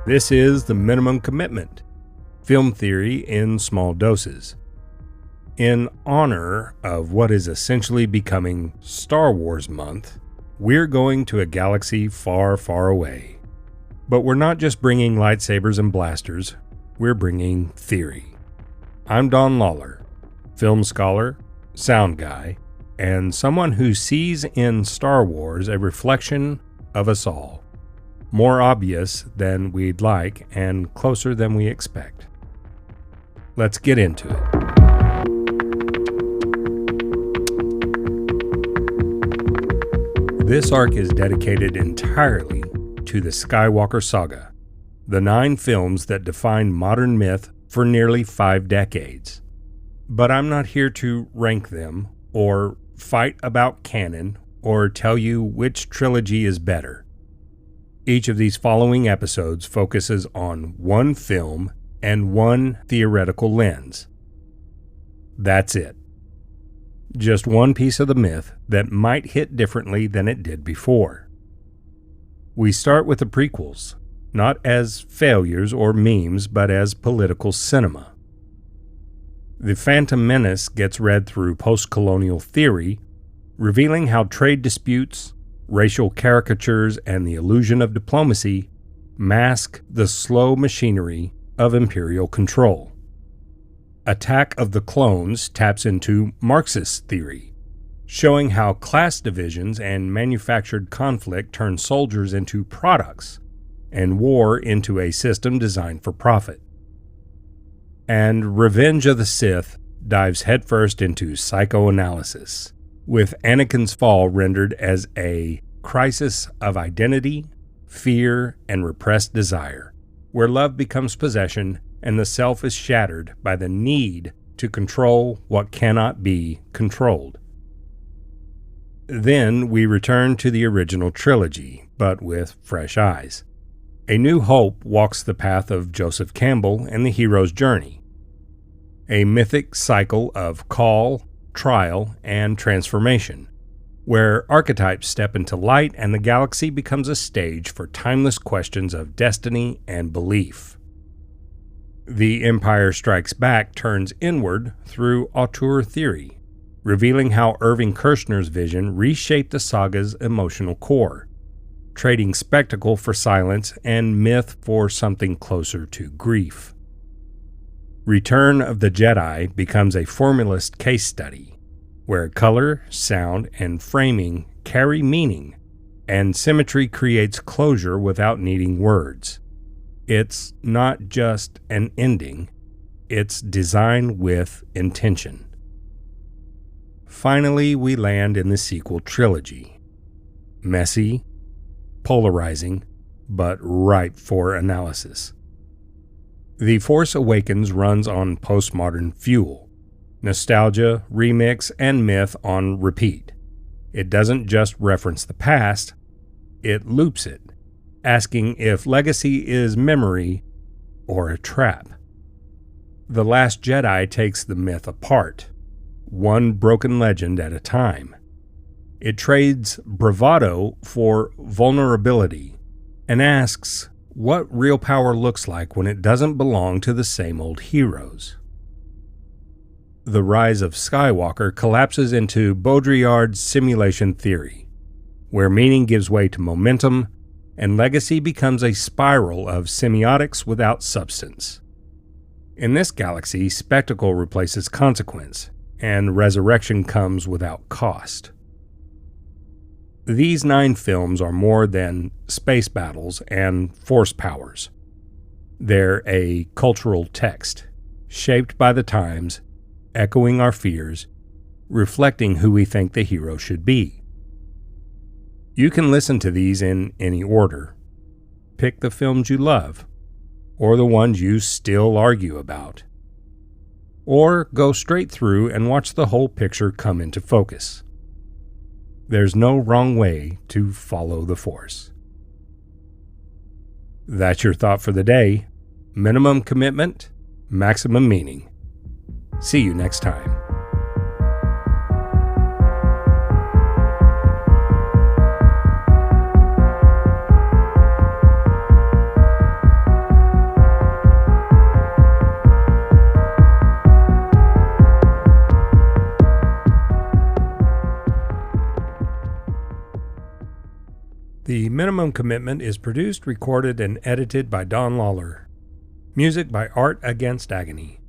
This is The Minimum Commitment, film theory in small doses. In honor of what is essentially becoming Star Wars Month, we're going to a galaxy far, far away. But we're not just bringing lightsabers and blasters, we're bringing theory. I'm Don Lawler, film scholar, sound guy, and someone who sees in Star Wars a reflection of us all. More obvious than we'd like and closer than we expect. Let's get into it. This arc is dedicated entirely to the Skywalker Saga, the 9 films that defined modern myth for nearly 5 decades. But I'm not here to rank them, or fight about canon, or tell you which trilogy is better. Each of these following episodes focuses on one film and one theoretical lens. That's it. Just one piece of the myth that might hit differently than it did before. We start with the prequels, not as failures or memes, but as political cinema. The Phantom Menace gets read through postcolonial theory, revealing how trade disputes, racial caricatures, and the illusion of diplomacy mask the slow machinery of imperial control. Attack of the Clones taps into Marxist theory, showing how class divisions and manufactured conflict turn soldiers into products and war into a system designed for profit. And Revenge of the Sith dives headfirst into psychoanalysis, with Anakin's fall rendered as a crisis of identity, fear, and repressed desire, where love becomes possession and the self is shattered by the need to control what cannot be controlled. Then we return to the original trilogy, but with fresh eyes. A New Hope walks the path of Joseph Campbell and the hero's journey, a mythic cycle of call, trial, and transformation, where archetypes step into light and the galaxy becomes a stage for timeless questions of destiny and belief. The Empire Strikes Back turns inward through auteur theory, revealing how Irving Kershner's vision reshaped the saga's emotional core, trading spectacle for silence and myth for something closer to grief. Return of the Jedi becomes a formalist case study, where color, sound, and framing carry meaning, and symmetry creates closure without needing words. It's not just an ending, it's design with intention. Finally, we land in the sequel trilogy. Messy, polarizing, but ripe for analysis. The Force Awakens runs on postmodern fuel. Nostalgia, remix, and myth on repeat. It doesn't just reference the past, it loops it, asking if legacy is memory or a trap. The Last Jedi takes the myth apart, one broken legend at a time. It trades bravado for vulnerability and asks what real power looks like when it doesn't belong to the same old heroes. The Rise of Skywalker collapses into Baudrillard's simulation theory, where meaning gives way to momentum, and legacy becomes a spiral of semiotics without substance. In this galaxy, spectacle replaces consequence, and resurrection comes without cost. These 9 films are more than space battles and force powers. They're a cultural text, shaped by the times, echoing our fears, reflecting who we think the hero should be. You can listen to these in any order. Pick the films you love, or the ones you still argue about. Or go straight through and watch the whole picture come into focus. There's no wrong way to follow the Force. That's your thought for the day. Minimum commitment, maximum meaning. See you next time. The Minimum Commitment is produced, recorded, and edited by Don Lawler. Music by Art Against Agony.